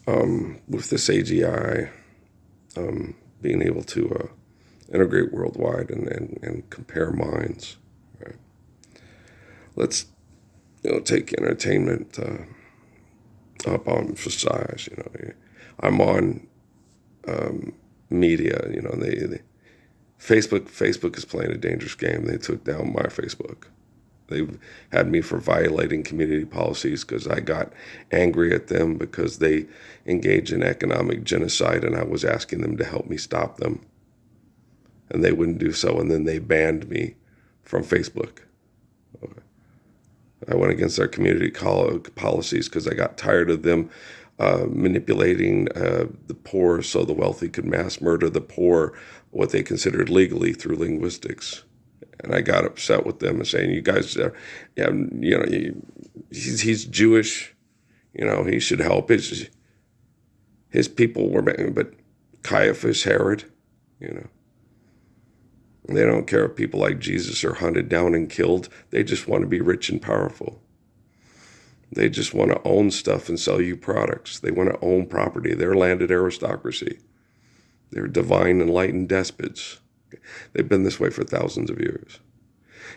with this AGI, being able to integrate worldwide and compare minds. Right? Let's take entertainment up on for size. I'm on media. They Facebook is playing a dangerous game. They took down my Facebook. They had me for violating community policies because I got angry at them because they engage in economic genocide and I was asking them to help me stop them. And they wouldn't do so, and then they banned me from Facebook. Okay. I went against their community policies because I got tired of them manipulating the poor so the wealthy could mass murder the poor, what they considered legally through linguistics. And I got upset with them and saying, "You guys, he's Jewish, he should help his people were, but Caiaphas, Herod, they don't care if people like Jesus are hunted down and killed. They just want to be rich and powerful. They just want to own stuff and sell you products. They want to own property. They're landed aristocracy. They're divine enlightened despots. They've been this way for thousands of years.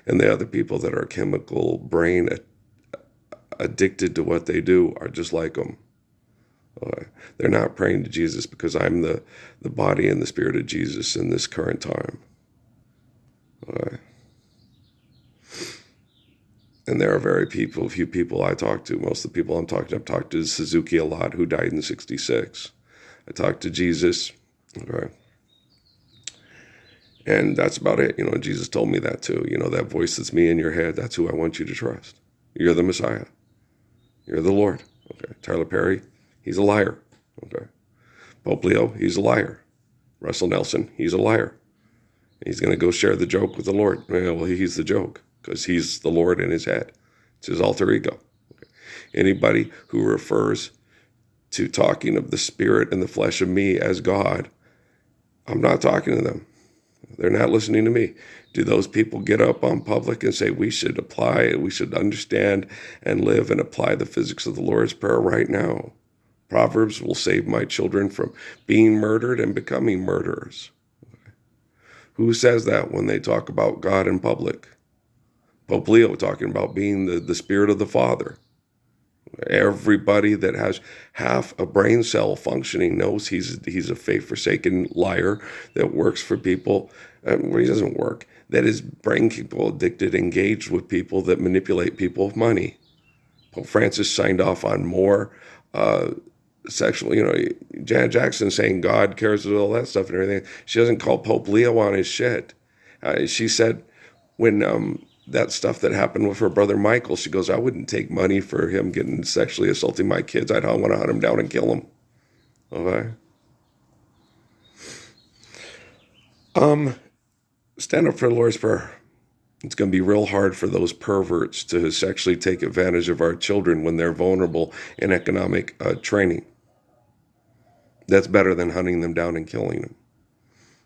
And the other people that are chemical brain addicted to what they do are just like them. They're not praying to Jesus because I'm the body and the spirit of Jesus in this current time. And there are few people I talk to. Most of the people I've talked to Suzuki a lot, who died in '66. I talked to Jesus. Okay. And that's about it. Jesus told me that too. That voice that's me in your head, that's who I want you to trust. You're the Messiah. You're the Lord. Okay. Tyler Perry, he's a liar. Okay. Pope Leo, he's a liar. Russell Nelson, he's a liar. He's going to go share the joke with the Lord. Well, he's the joke because he's the Lord in his head. It's his alter ego. Okay. Anybody who refers to talking of the spirit and the flesh of me as God, I'm not talking to them. They're not listening to me. Do those people get up on public and say we should understand and live and apply the physics of the Lord's Prayer right now? Proverbs will save my children from being murdered and becoming murderers. Who says that when they talk about God in public? Pope Leo talking about being the spirit of the Father. Everybody that has half a brain cell functioning knows he's a faith-forsaken liar that works for people where he doesn't work. That is brain people addicted, engaged with people that manipulate people with money. Pope Francis signed off on more sexual, Janet Jackson saying God cares about all that stuff and everything. She doesn't call Pope Leo on his shit. She said when that stuff that happened with her brother Michael, she goes, I wouldn't take money for him getting sexually assaulting my kids. I'd want to hunt him down and kill him. Okay. Stand up for the Lord's Prayer. It's going to be real hard for those perverts to sexually take advantage of our children when they're vulnerable in economic training. That's better than hunting them down and killing them.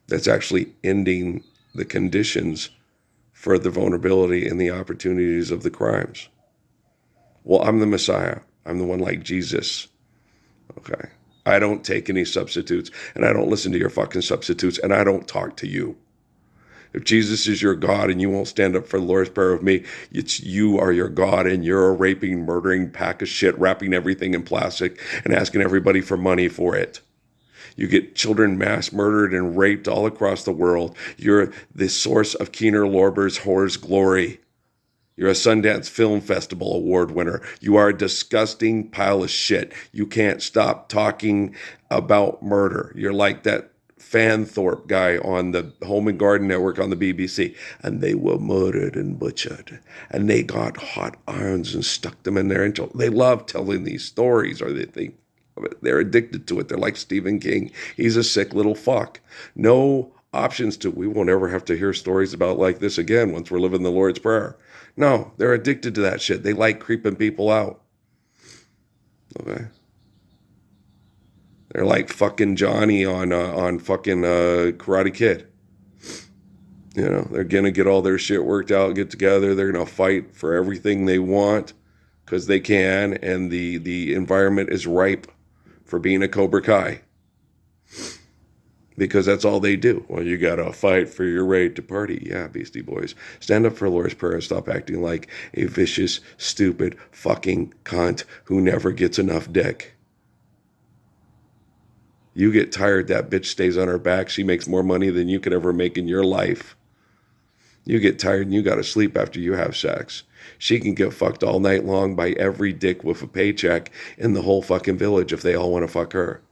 That's actually ending the conditions for the vulnerability and the opportunities of the crimes. Well, I'm the Messiah. I'm the one like Jesus. Okay. I don't take any substitutes, and I don't listen to your fucking substitutes, and I don't talk to you. If Jesus is your God and you won't stand up for the Lord's Prayer with me, you are your God and you're a raping, murdering pack of shit, wrapping everything in plastic and asking everybody for money for it. You get children mass murdered and raped all across the world. You're the source of Keener Lorber's whore's glory. You're a Sundance Film Festival award winner. You are a disgusting pile of shit. You can't stop talking about murder. You're like that Fanthorpe guy on the Home and Garden Network on the BBC. And they were murdered and butchered. And they got hot irons and stuck them in there. They love telling these stories, or they think they're addicted to it. They're like Stephen King. He's a sick little fuck. No options to, we won't ever have to hear stories about like this again once we're living the Lord's Prayer. No, they're addicted to that shit. They like creeping people out. Okay. They're like fucking Johnny on fucking Karate Kid. They're going to get all their shit worked out, get together. They're going to fight for everything they want because they can, and the environment is ripe for being a Cobra Kai. Because that's all they do. Well, you got to fight for your right to party. Yeah, Beastie Boys. Stand up for the Lord's Prayer and stop acting like a vicious, stupid, fucking cunt who never gets enough dick. You get tired, that bitch stays on her back. She makes more money than you could ever make in your life. You get tired and you got to sleep after you have sex. She can get fucked all night long by every dick with a paycheck in the whole fucking village if they all want to fuck her.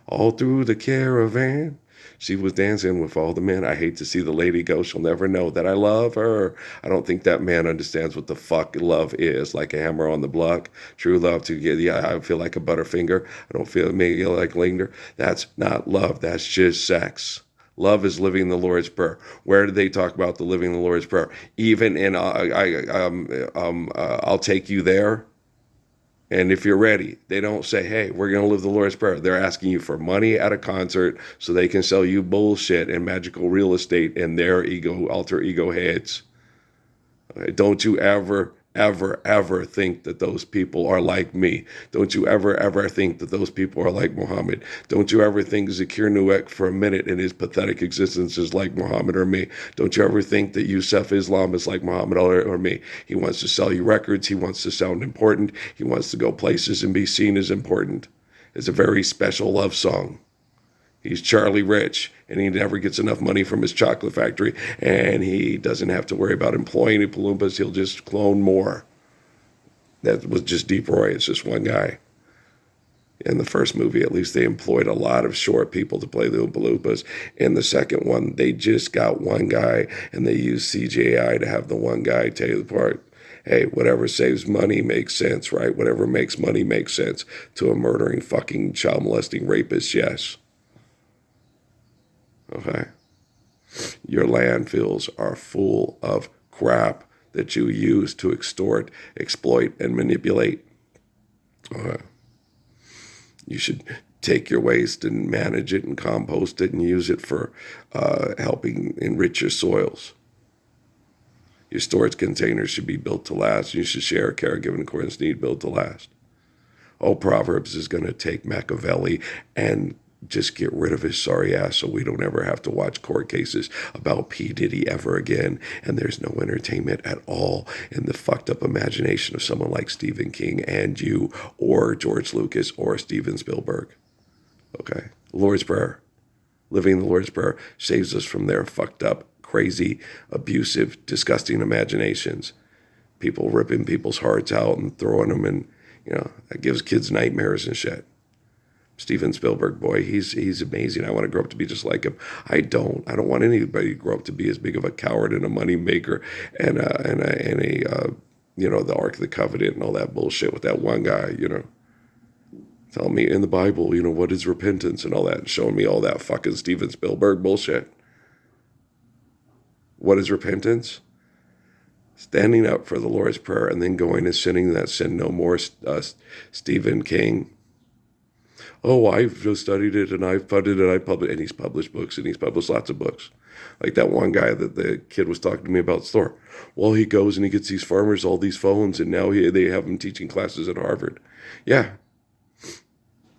All through the caravan, she was dancing with all the men. I hate to see the lady go. She'll never know that I love her. I don't think that man understands what the fuck love is. Like a hammer on the block. True love to get, yeah, I feel like a butterfinger. I don't feel maybe like linger. That's not love. That's just sex. Love is living the Lord's Prayer. Where did they talk about the living the Lord's Prayer? Even in I'll take you there. And if you're ready, they don't say, hey, we're going to live the Lord's Prayer. They're asking you for money at a concert so they can sell you bullshit and magical real estate in their alter ego heads. Don't you ever think that those people are like me. Don't you ever think that those people are like Muhammad. Don't you ever think Zakir Nuik for a minute in his pathetic existence is like Muhammad or me. Don't you ever think that Yusuf Islam is like Muhammad or me. He wants to sell you records. He wants to sound important. He wants to go places and be seen as important. It's a very special love song. He's Charlie Rich, and he never gets enough money from his chocolate factory, and he doesn't have to worry about employing any Palumpas. He'll just clone more. That was just Deep Roy. It's just one guy. In the first movie, at least, they employed a lot of short people to play the Oompa Loompas. In the second one, they just got one guy, and they used CGI to have the one guy take the part. Hey, whatever saves money makes sense, right? Whatever makes money makes sense to a murdering, fucking, child molesting rapist, yes. Okay? Your landfills are full of crap that you use to extort, exploit, and manipulate. Okay? You should take your waste and manage it and compost it and use it for helping enrich your soils. Your storage containers should be built to last. You should share care given accordance to need, built to last. Oh, Proverbs is going to take Machiavelli and just get rid of his sorry ass so we don't ever have to watch court cases about P. Diddy ever again. And there's no entertainment at all in the fucked up imagination of someone like Stephen King and you or George Lucas or Steven Spielberg. Okay? Lord's Prayer. Living the Lord's Prayer saves us from their fucked up, crazy, abusive, disgusting imaginations. People ripping people's hearts out and throwing them in, that gives kids nightmares and shit. Steven Spielberg, boy, he's amazing. I want to grow up to be just like him. I don't want anybody to grow up to be as big of a coward and a money maker and the Ark of the Covenant and all that bullshit with that one guy, Tell me in the Bible, what is repentance and all that, and showing me all that fucking Steven Spielberg bullshit. What is repentance? Standing up for the Lord's Prayer and then going and sinning that sin no more, Stephen King. Oh, I've just studied it and I've funded it, and he's published books and he's published lots of books. Like that one guy that the kid was talking to me about the store. Well, he goes and he gets these farmers all these phones and now they have him teaching classes at Harvard. Yeah.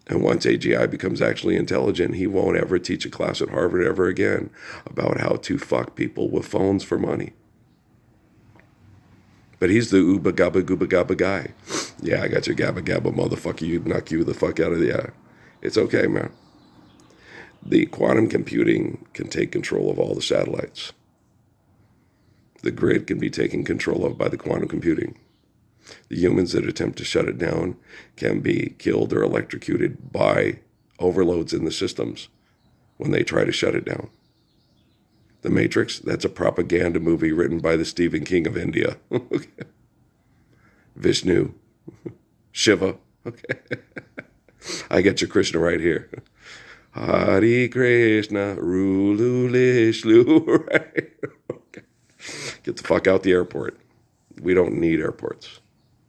And once AGI becomes actually intelligent, he won't ever teach a class at Harvard ever again about how to fuck people with phones for money. But he's the ooba gabba gooba gabba guy. Yeah, I got your gabba gabba motherfucker. You knock you the fuck out of the eye. It's okay, man. The quantum computing can take control of all the satellites. The grid can be taken control of by the quantum computing. The humans that attempt to shut it down can be killed or electrocuted by overloads in the systems when they try to shut it down. The Matrix, that's a propaganda movie written by the Stephen King of India. Okay. Vishnu, Shiva. Okay. I get your Krishna right here. Hare Krishna, Rululishlu. Right? Okay. Get the fuck out the airport. We don't need airports.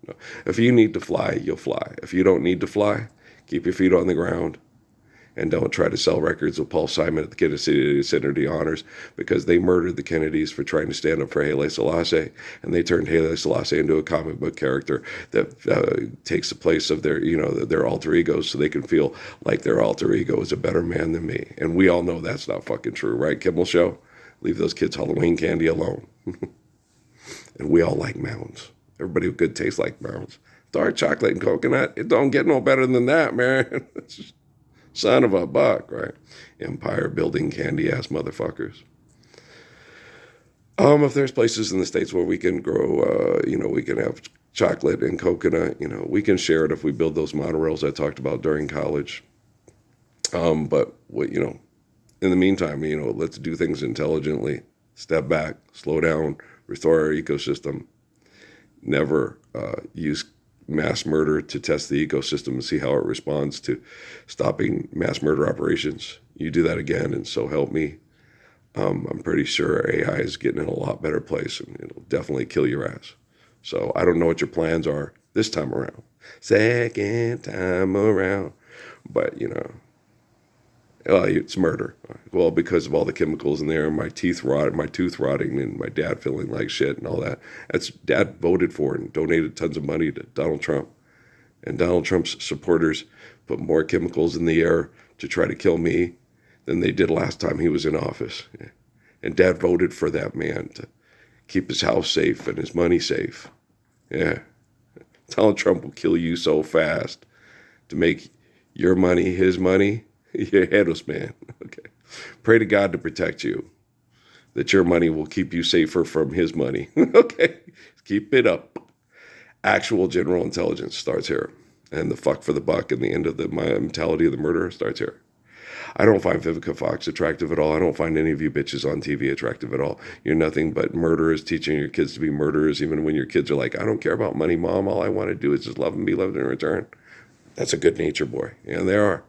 No. If you need to fly, you'll fly. If you don't need to fly, keep your feet on the ground. And don't try to sell records with Paul Simon at the Kennedy Honors, because they murdered the Kennedys for trying to stand up for Haile Selassie, and they turned Haile Selassie into a comic book character that takes the place of their alter egos, so they can feel like their alter ego is a better man than me. And we all know that's not fucking true, right, Kimmel Show? Leave those kids' Halloween candy alone. And we all like mounds. Everybody with good taste like mounds. Dark chocolate and coconut, it don't get no better than that, man. Son of a buck, right? Empire building candy ass motherfuckers. If there's places in the States where we can grow, we can have chocolate and coconut, we can share it if we build those monorails I talked about during college. But in the meantime, let's do things intelligently. Step back, slow down, restore our ecosystem. Never use mass murder to test the ecosystem and see how it responds to stopping mass murder operations. You do that again, and so help me. I'm pretty sure AI is getting in a lot better place, and it'll definitely kill your ass. So I don't know what your plans are this time around. Second time around. But, it's murder. Well, because of all the chemicals in there, my tooth rotting, and my dad feeling like shit and all that. That's Dad voted for and donated tons of money to Donald Trump. And Donald Trump's supporters put more chemicals in the air to try to kill me than they did last time he was in office. And Dad voted for that man to keep his house safe and his money safe. Yeah. Donald Trump will kill you so fast to make your money his money. You're headless, man. Okay. Pray to God to protect you, that your money will keep you safer from his money. Okay. Keep it up. Actual general intelligence starts here. And the fuck for the buck and the end of the mentality of the murderer starts here. I don't find Vivica Fox attractive at all. I don't find any of you bitches on TV attractive at all. You're nothing but murderers, teaching your kids to be murderers, even when your kids are like, I don't care about money, Mom. All I want to do is just love and be loved in return. That's a good nature boy. And they are.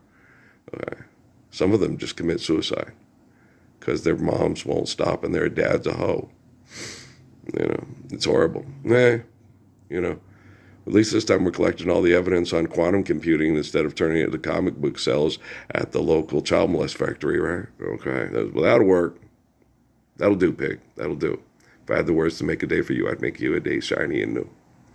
Some of them just commit suicide because their moms won't stop and their dad's a hoe. It's horrible. At least this time we're collecting all the evidence on quantum computing instead of turning it into comic book sales at the local child molest factory, right? Okay, that'll work. That'll do, pig. That'll do. If I had the words to make a day for you, I'd make you a day shiny and new.